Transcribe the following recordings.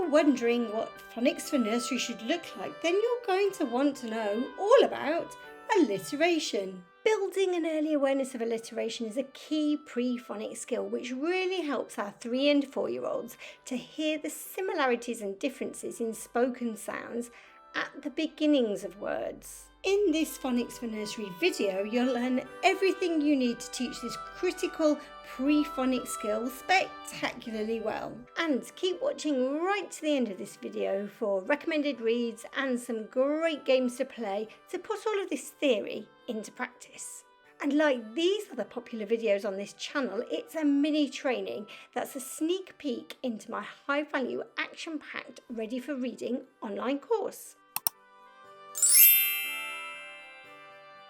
you're wondering what phonics for nursery should look like, then you're going to want to know all about alliteration. Building an early awareness of alliteration is a key pre-phonics skill which really helps our 3 and 4-year-olds to hear the similarities and differences in spoken sounds at the beginnings of words. In this Phonics for Nursery video, you'll learn everything you need to teach this critical pre-phonics skill spectacularly well. And keep watching right to the end of this video for recommended reads and some great games to play to put all of this theory into practice. And like these other popular videos on this channel, it's a mini training that's a sneak peek into my high-value, action-packed, ready for reading online course.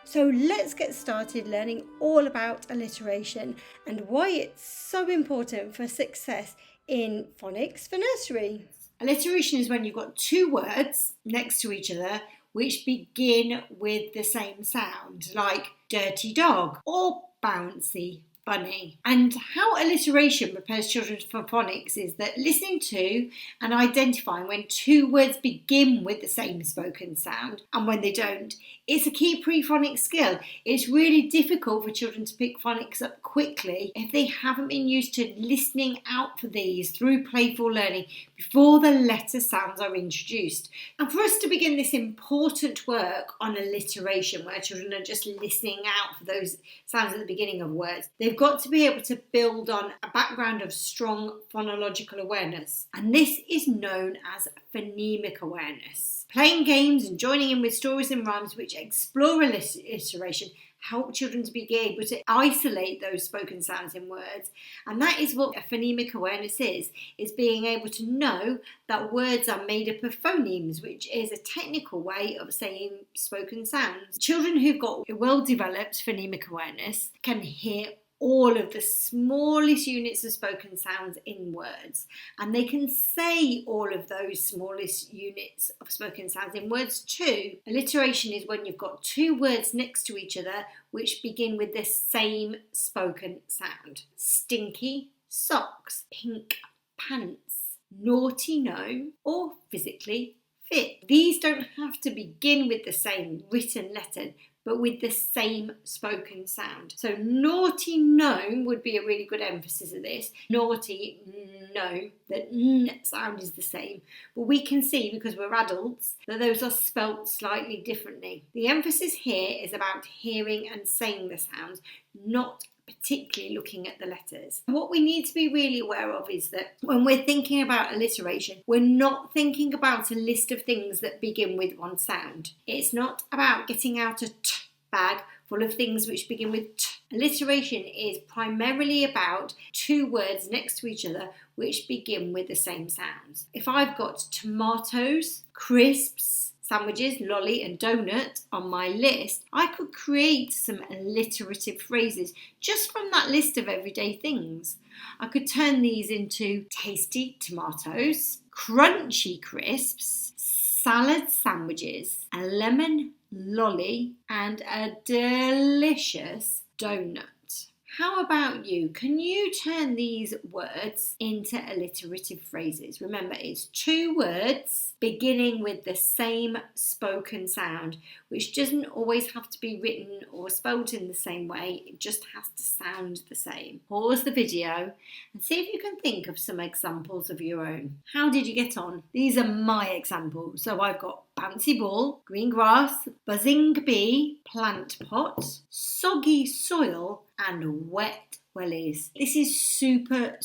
So let's get started learning all about alliteration and why it's so important for success in phonics for nursery. Alliteration is when you've got 2 words next to each other which begin with the same sound, like dirty dog or bouncy bunny. And how alliteration prepares children for phonics is that listening to and identifying when 2 words begin with the same spoken sound and when they don't. It's a key pre-phonics skill. It's really difficult for children to pick phonics up quickly if they haven't been used to listening out for these through playful learning before the letter sounds are introduced. And for us to begin this important work on alliteration, where children are just listening out for those sounds at the beginning of words, they've got to be able to build on a background of strong phonological awareness. And this is known as phonemic awareness. Playing games and joining in with stories and rhymes which explore alliteration help children to be able to isolate those spoken sounds in words. And that is what a phonemic awareness is being able to know that words are made up of phonemes, which is a technical way of saying spoken sounds. Children who've got well-developed phonemic awareness can hear all of the smallest units of spoken sounds in words, and they can say all of those smallest units of spoken sounds in words too. Alliteration is when you've got 2 words next to each other which begin with the same spoken sound. Stinky socks, pink pants, naughty gnome, or physically fit. These don't have to begin with the same written letter, but with the same spoken sound. So naughty gnome would be a really good emphasis of this. Naughty gnome, the n sound is the same. But we can see, because we're adults, that those are spelt slightly differently. The emphasis here is about hearing and saying the sounds, not particularly looking at the letters. What we need to be really aware of is that when we're thinking about alliteration, we're not thinking about a list of things that begin with one sound. It's not about getting out a t bag full of things which begin with t. Alliteration is primarily about 2 words next to each other which begin with the same sounds. If I've got tomatoes, crisps, sandwiches, lolly and donut on my list, I could create some alliterative phrases just from that list of everyday things. I could turn these into tasty tomatoes, crunchy crisps, salad sandwiches, a lemon lolly and a delicious donut. How about you? Can you turn these words into alliterative phrases? Remember, it's 2 words beginning with the same spoken sound, which doesn't always have to be written or spelled in the same way. It just has to sound the same. Pause the video and see if you can think of some examples of your own. How did you get on? These are my examples. So I've got bouncy ball, green grass, buzzing bee, plant pot, soggy soil, and wet wellies. This is super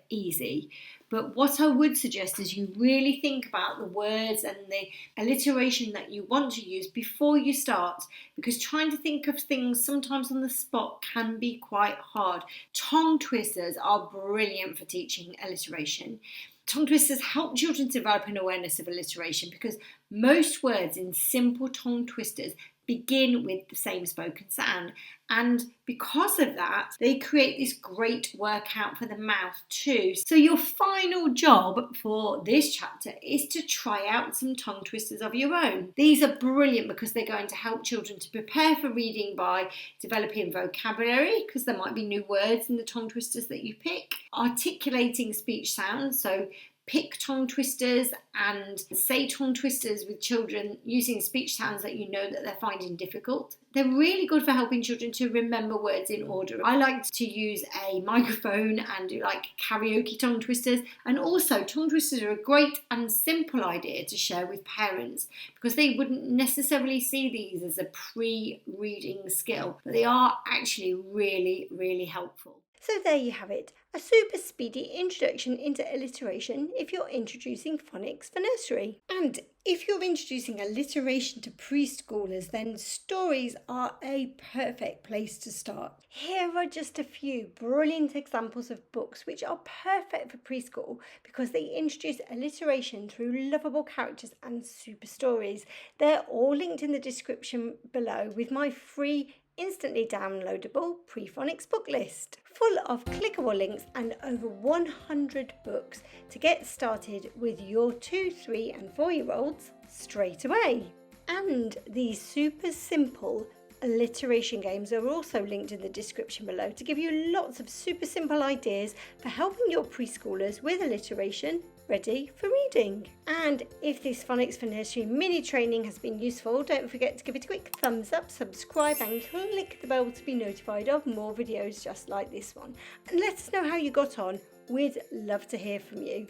easy. But what I would suggest is you really think about the words and the alliteration that you want to use before you start, because trying to think of things sometimes on the spot can be quite hard. Tongue twisters are brilliant for teaching alliteration. Tongue twisters help children develop an awareness of alliteration because most words in simple tongue twisters begin with the same spoken sound. And because of that, they create this great workout for the mouth too. So your final job for this chapter is to try out some tongue twisters of your own. These are brilliant because they're going to help children to prepare for reading by developing vocabulary, because there might be new words in the tongue twisters that you pick, articulating speech sounds, so pick tongue twisters and say tongue twisters with children using speech sounds that you know that they're finding difficult. They're really good for helping children to remember words in order. I like to use a microphone and do like karaoke tongue twisters, and also tongue twisters are a great and simple idea to share with parents because they wouldn't necessarily see these as a pre-reading skill, but they are actually really, really helpful. So there you have it, a super speedy introduction into alliteration if you're introducing phonics for nursery. And if you're introducing alliteration to preschoolers, then stories are a perfect place to start. Here are just a few brilliant examples of books which are perfect for preschool because they introduce alliteration through lovable characters and super stories. They're all linked in the description below with my free instantly downloadable Pre-phonics book list, full of clickable links and over 100 books to get started with your 2, 3 and 4-year-olds straight away. And these super simple alliteration games are also linked in the description below to give you lots of super simple ideas for helping your preschoolers with alliteration ready for reading. And if this Phonics for Nursery mini training has been useful, don't forget to give it a quick thumbs up, subscribe and click the bell to be notified of more videos just like this one. And let us know how you got on. We'd love to hear from you.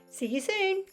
See you soon.